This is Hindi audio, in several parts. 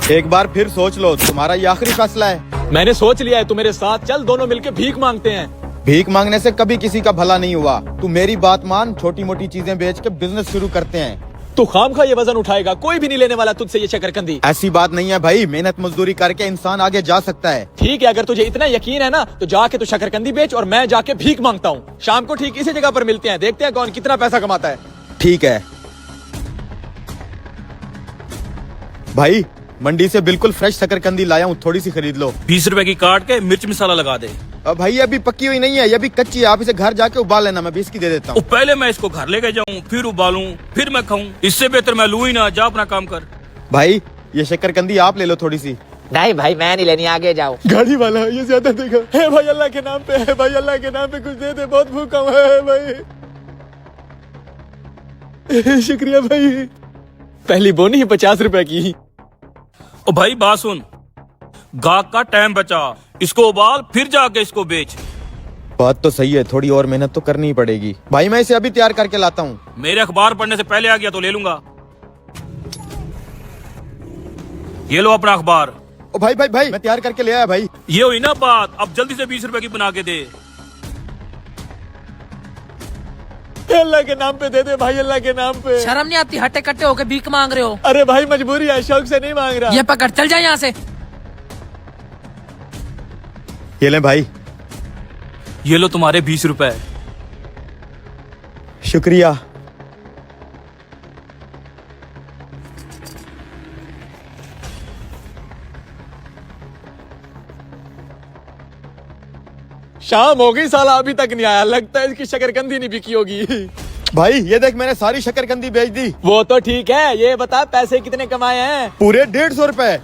एक बार फिर सोच लो, तुम्हारा ये आखिरी फैसला है। मैंने सोच लिया है, तू मेरे साथ चल, दोनों मिलके भीख मांगते हैं। भीख मांगने से कभी किसी का भला नहीं हुआ। तू मेरी बात मान, छोटी मोटी चीजें बेच के बिजनेस शुरू करते हैं। तू खामखा ये वजन उठाएगा, कोई भी नहीं लेने वाला तुझसे ये शकरकंदी। ऐसी बात नहीं है भाई, मेहनत मजदूरी करके इंसान आगे जा सकता है। ठीक है, अगर तुझे इतना यकीन है ना तो जाके तू शकरकंदी बेच और मैं जाके भीख मांगता हूँ। शाम को ठीक इसी जगह पर मिलते हैं, देखते हैं कौन कितना पैसा कमाता है। ठीक है भाई, मंडी से बिल्कुल फ्रेश शकरकंदी लाया हूँ, थोड़ी सी खरीद लो। 20 रुपए की काट के मिर्च मसाला लगा दे। अब भाई अभी पक्की हुई नहीं है, ये अभी कच्ची है, आप इसे घर जाके उबाल लेना, मैं 20 की दे देता हूँ। पहले मैं इसको घर लेके जाऊं, फिर उबालूं, फिर मैं खाऊं। इससे बेहतर मैं लूं ही ना, जा अपना काम कर। भाई ये शकरकंदी आप ले लो थोड़ी सी। नहीं भाई मैं नहीं लेनी, आगे जाओ। गाड़ी वाला ये ज्यादा देगा। है भाई अल्लाह के नाम पे, है भाई अल्लाह के नाम पे कुछ दे दे, बहुत भूखा हूं है भाई। शुक्रिया भाई। पहली बोनी ही 50 रुपए की। ओ भाई बात सुन, गाहक का टाइम बचा, इसको उबाल फिर जाके इसको बेच। बात तो सही है, थोड़ी और मेहनत तो करनी ही पड़ेगी। भाई मैं इसे अभी तैयार करके लाता हूँ। मेरे अखबार पढ़ने से पहले आ गया तो ले लूंगा। ये लो अपना अखबार। ओ भाई भाई भाई, मैं तैयार करके ले आया भाई। ये हुई ना बात, अब जल्दी से 20 रुपए की बना के दे। अल्लाह के नाम पे दे दे भाई, अल्लाह के नाम पे। शर्म नहीं आती, हट्टे कट्टे होके भीख मांग रहे हो। अरे भाई मजबूरी है, शौक से नहीं मांग रहा। ये पकड़, चल जाए यहाँ से। ये ले भाई। ये लो तुम्हारे 20 रुपए। शुक्रिया। शाम हो गई, साला अभी तक नहीं आया, लगता है इसकी शकरकंदी नहीं बिकी होगी। भाई ये देख, मैंने सारी शकरकंदी बेच दी। वो तो ठीक है, ये बता पैसे कितने कमाए हैं? पूरे 150 रुपए।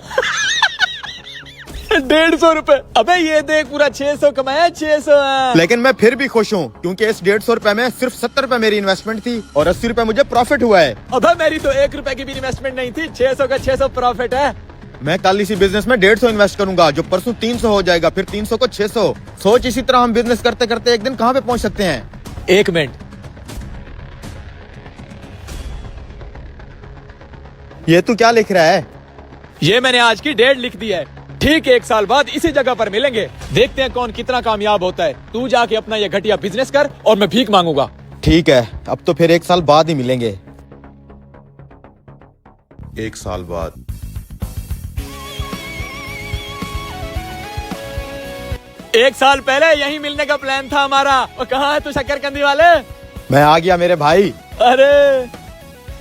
150 रुपए? अबे ये देख, पूरा 600 कमाया, 600। लेकिन मैं फिर भी खुश हूँ, क्योंकि इस 150 रुपए में सिर्फ 70 रुपए मेरी इन्वेस्टमेंट थी और 80 रुपए मुझे प्रॉफिट हुआ है। अबे मेरी तो 1 रुपए की भी इन्वेस्टमेंट नहीं थी, 600 का 600 प्रॉफिट है। मैं कल इसी बिजनेस में 150 इन्वेस्ट करूंगा, जो परसों 300 हो जाएगा, फिर 300 को 600। सोच, इसी तरह हम बिजनेस करते करते एक दिन कहाँ पे पहुँच सकते हैं। 1 मिनट, ये तू क्या लिख रहा है? ये मैंने आज की डेट लिख दी है। ठीक 1 साल बाद इसी जगह पर मिलेंगे, देखते हैं कौन कितना कामयाब होता है। तू जाके अपना ये घटिया बिजनेस कर और मैं भीख मांगूंगा। ठीक है, अब तो फिर 1 साल बाद ही मिलेंगे। 1 साल बाद। 1 साल पहले यही मिलने का प्लान था हमारा। और कहाँ है तू शकरकंदी वाले? मैं आ गया मेरे भाई। अरे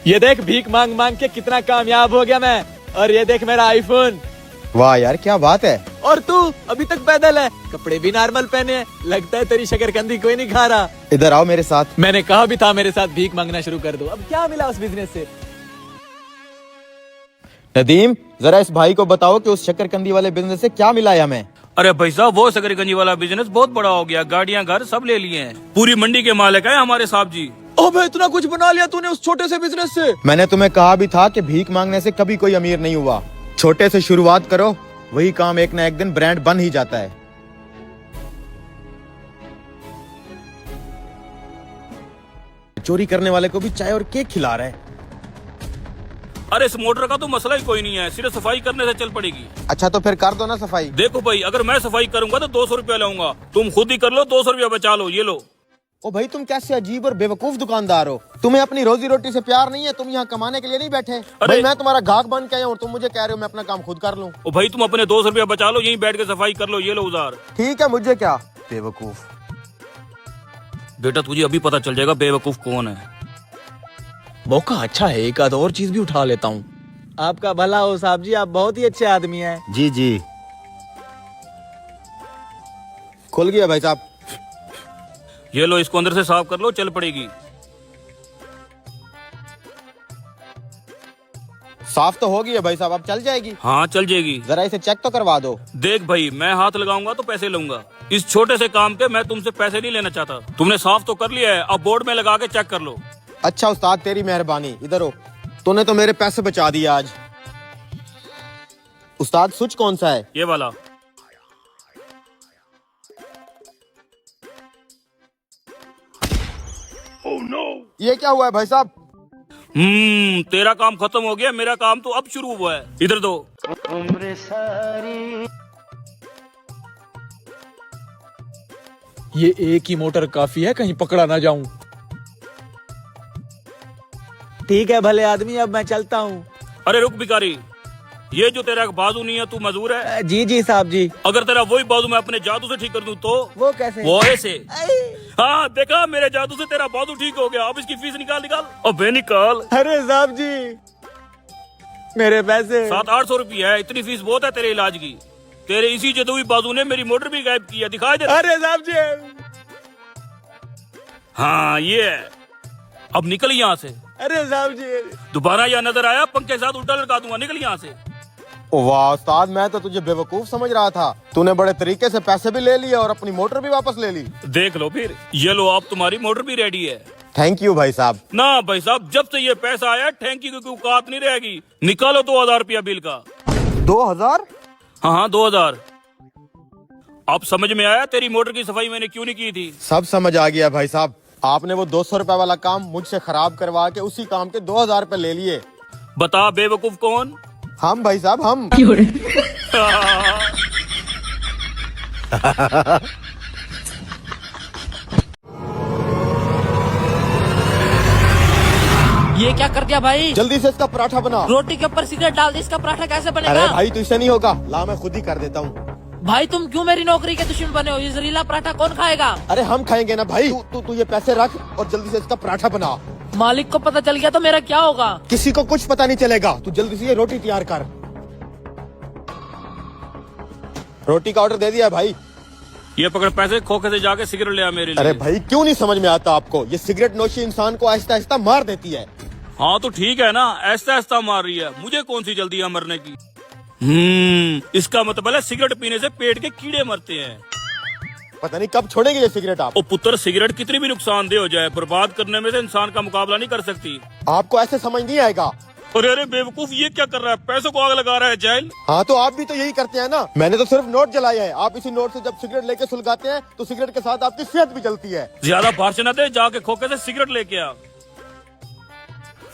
ये देख, भीख मांग मांग के कितना कामयाब हो गया मैं। और ये देख मेरा आईफोन। वाह यार, क्या बात है। और तू अभी तक पैदल है, कपड़े भी नॉर्मल पहने हैं, लगता है तेरी शकरकंदी कोई नहीं खा रहा। इधर आओ मेरे साथ। मैंने कहा भी था मेरे साथ भीख मांगना शुरू कर दो। अब क्या मिला उस बिजनेस से? नदीम, जरा इस भाई को बताओ कि उस शकरकंदी वाले बिजनेस से क्या मिला है हमें। अरे भाई साहब, वो शकरकंदी वाला बिजनेस बहुत बड़ा हो गया, गाड़ियां घर सब ले लिए हैं, पूरी मंडी के मालिक है हमारे साहब जी। अबे इतना कुछ बना लिया तूने उस छोटे से बिजनेस से। मैंने तुम्हें कहा भी था कि भीख मांगने से कभी कोई अमीर नहीं हुआ। छोटे से शुरुआत करो, वही काम एक ना एक दिन ब्रांड बन ही जाता है। चोरी करने वाले को भी चाय और केक खिला रहा है। अरे इस मोटर का तो मसला ही कोई नहीं है, सिर्फ सफाई करने से चल पड़ेगी। अच्छा तो फिर कर दो ना सफाई। देखो भाई, अगर मैं सफाई करूंगा तो 200 रुपया लाऊंगा, तुम खुद ही कर लो, 200 रुपया बचा लो। ये लो। ओ भाई, तुम कैसे अजीब और बेवकूफ दुकानदार हो। तुम्हें अपनी रोजी रोटी से प्यार नहीं है, तुम यहाँ कमाने के लिए नहीं बैठे। भाई मैं तुम्हारा गाहक बन के आया हूँ, तुम मुझे कह रहे हो मैं अपना काम खुद कर लूँ। ओ भाई, तुम अपने 200 रुपया बचा लो, यहीं बैठ के सफाई कर लो। ये लो उधार। ठीक है, मुझे क्या, बेवकूफ। बेटा तुझे अभी पता चल जाएगा बेवकूफ कौन है। मौका अच्छा है, एक आध और चीज भी उठा लेता हूँ। आपका भला हो साहब जी, आप बहुत ही अच्छे आदमी हैं। जी जी। खुल गया भाई साहब। ये लो, इसको अंदर से साफ कर लो, चल पड़ेगी। साफ तो होगी है भाई साहब, अब चल जाएगी। हाँ चल जाएगी। जरा इसे चेक तो करवा दो। देख भाई, मैं हाथ लगाऊंगा तो पैसे लूंगा। इस छोटे से काम के मैं तुमसे पैसे नहीं लेना चाहता। तुमने साफ तो कर लिया है, अब बोर्ड में लगा के चेक कर लो। अच्छा उस्ताद, तेरी मेहरबानी। इधर हो, तूने तो मेरे पैसे बचा दिए आज। उस्ताद स्विच कौन सा है? ये वाला। Oh no! ये क्या हुआ है भाई साहब? तेरा काम खत्म हो गया, मेरा काम तो अब शुरू हुआ है। इधर दो। ये एक ही मोटर काफी है, कहीं पकड़ा ना जाऊं। ठीक है भले आदमी, अब मैं चलता हूँ। अरे रुक भिखारी, ये जो तेरा एक बाजू नहीं है, तू मजदूर है। जी जी साहब जी। अगर तेरा वही बाजू मैं अपने जादू से ठीक कर दूं तो? वो कैसे? वो ऐसे। हाँ देखा, मेरे जादू से तेरा बाजू ठीक हो गया। अब इसकी फीस निकाल। अबे निकाल। अरे साहब जी, मेरे पैसे। 700-800 रुपया है, इतनी फीस बहुत है तेरे इलाज की। तेरे इसी जदुई बाजू ने मेरी मोटर भी गायब की है, दिखाई दे। अरे साहब जी। हाँ ये है। अब निकल यहाँ से। अरे साहब जी। दोबारा यहाँ नजर आया, पंखे के साथ उल्टा लटका दूंगा। निकल यहाँ से। वाह उस्ताद, मैं तो तुझे बेवकूफ समझ रहा था। तूने बड़े तरीके से पैसे भी ले लिए और अपनी मोटर भी वापस ले ली। देख लो फिर, ये लो, आप तुम्हारी मोटर भी रेडी है। थैंक यू भाई साहब। ना भाई साहब, जब से ये पैसा आया थैंक यू की औकात नहीं रहेगी। निकालो 2000 रुपया बिल का। 2000? हाँ 2000। अब समझ में आया तेरी मोटर की सफाई मैंने क्यों नहीं की थी? सब समझ आ गया भाई साहब। आपने वो 200 रुपए वाला काम मुझसे खराब करवा के उसी काम के 2000 रुपए ले लिए। बता बेवकूफ कौन? हम भाई साहब, हम। ये क्या कर दिया भाई? जल्दी से इसका पराठा बना। रोटी के ऊपर सिगरेट डाल दी, इसका पराठा कैसे बनेगा? अरे भाई, तो इसे नहीं होगा, ला मैं खुद ही कर देता हूँ। भाई तुम क्यों मेरी नौकरी के दुश्मन बने हो? ये जहरीला पराठा कौन खाएगा? अरे हम खाएंगे ना भाई। तू ये पैसे रख और जल्दी से इसका पराठा बना। मालिक को पता चल गया तो मेरा क्या होगा? किसी को कुछ पता नहीं चलेगा। तू जल्दी से ये रोटी तैयार कर। रोटी का ऑर्डर दे दिया भाई। ये पकड़ पैसे, खोखे से जाके सिगरेट ले आ मेरे लिए। अरे भाई, क्यों नहीं समझ में आता आपको? ये सिगरेट नोशी इंसान को आहिस्ता आहिस्ता मार देती है। हाँ तो ठीक है ना, ऐसा ऐसा मार रही है, मुझे कौन सी जल्दी है मरने की। इसका मतलब है सिगरेट पीने से पेट के कीड़े मरते हैं। पता नहीं कब छोड़ेंगे ये सिगरेट आप। ओ पुत्र, सिगरेट कितनी भी नुकसानदेह हो जाए, बर्बाद करने में से इंसान का मुकाबला नहीं कर सकती। आपको ऐसे समझ नहीं आएगा। अरे बेवकूफ, ये क्या कर रहा है? पैसों को आग लगा रहा है जाहिल। हाँ तो आप भी तो यही करते हैं ना। मैंने तो सिर्फ नोट जलाया है। आप इसी नोट से जब सिगरेट लेके सुलगाते हैं तो सिगरेट के साथ आपकी सेहत भी जलती है। ज्यादा भाषण न दे, जाके खोखे से सिगरेट लेके आ।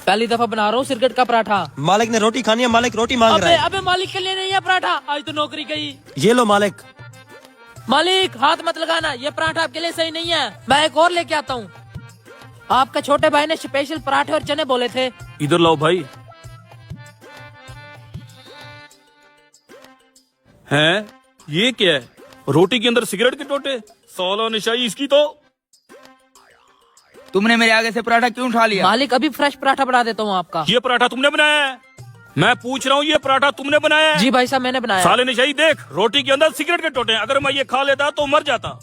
पहली दफा बना रहा हूँ सिगरेट का पराठा। मालिक ने रोटी खानी है, मालिक रोटी मांग रहा है। अबे मालिक के लिए नहीं है पराठा, आज तो नौकरी गई। ये लो मालिक। मालिक हाथ मत लगाना, ये पराठा आपके लिए सही नहीं है। मैं एक और लेके आता हूँ। आपके छोटे भाई ने स्पेशल पराठे और चने बोले थे। इधर लाओ भाई। हैं? ये क्या है? रोटी के अंदर सिगरेट के टोटे? साला निशाई इसकी तो। तुमने मेरे आगे से पराठा क्यों उठा लिया? मालिक अभी फ्रेश पराठा बना देता हूँ आपका। ये पराठा तुमने बनाया है? मैं पूछ रहा हूँ, ये पराठा तुमने बनाया है? जी भाई साहब, मैंने बनाया। साले निशाई देख, रोटी के अंदर सिगरेट के टोटे हैं। अगर मैं ये खा लेता तो मर जाता।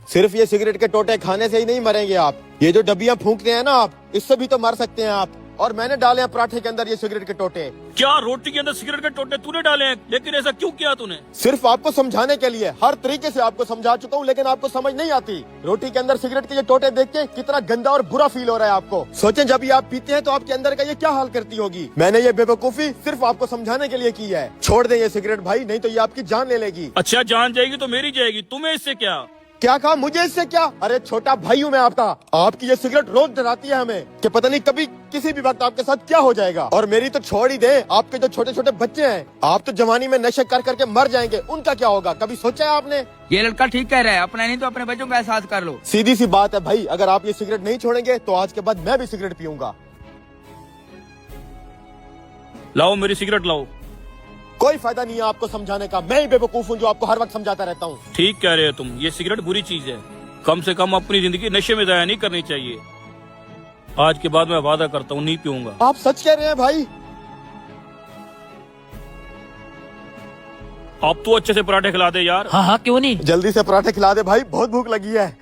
सिर्फ ये सिगरेट के टोटे खाने से ही नहीं मरेंगे आप। ये जो डब्बियां फूंकते हैं ना आप, इससे भी तो मर सकते हैं आप। और मैंने डाले हैं पराठे के अंदर ये सिगरेट के टोटे। क्या रोटी के अंदर सिगरेट के टोटे तूने डाले हैं? लेकिन ऐसा क्यों किया तूने? सिर्फ आपको समझाने के लिए। हर तरीके से आपको समझा चुका हूँ, लेकिन आपको समझ नहीं आती। रोटी के अंदर सिगरेट के ये टोटे देख के कितना गंदा और बुरा फील हो रहा है आपको। सोचें जब ये आप पीते हैं तो आपके अंदर का ये क्या हाल करती होगी। मैंने ये बेवकूफी सिर्फ आपको समझाने के लिए की है। छोड़ दें ये सिगरेट भाई, नहीं तो ये आपकी जान ले लेगी। अच्छा जान जाएगी तो मेरी जाएगी, तुम्हें इससे क्या? क्या कहा? मुझे इससे क्या? अरे छोटा भाई हूँ मैं आपका। आपकी ये सिगरेट रोज डराती है हमें कि पता नहीं कभी किसी भी वक्त आपके साथ क्या हो जाएगा। और मेरी तो छोड़ ही दे, आपके जो छोटे छोटे बच्चे हैं, आप तो जवानी में नशे कर करके मर जाएंगे, उनका क्या होगा? कभी सोचा है आपने? ये लड़का ठीक कह रहा है, अपना नहीं तो अपने बच्चों का एहसास कर लो। सीधी सी बात है भाई, अगर आप ये सिगरेट नहीं छोड़ेंगे तो आज के बाद मैं भी सिगरेट पीऊंगा। लाओ मेरी सिगरेट लाओ। कोई फायदा नहीं है आपको समझाने का। मैं ही बेवकूफ हूँ जो आपको हर वक्त समझाता रहता हूँ। ठीक कह रहे हो तुम, ये सिगरेट बुरी चीज है। कम से कम अपनी जिंदगी नशे में जाया नहीं करनी चाहिए। आज के बाद मैं वादा करता हूँ नहीं पीऊंगा। आप सच कह रहे हैं भाई? अब तो अच्छे से पराठे खिला दे यार। हाँ हाँ क्यों नहीं। जल्दी से पराठे खिला दे भाई, बहुत भूख लगी है।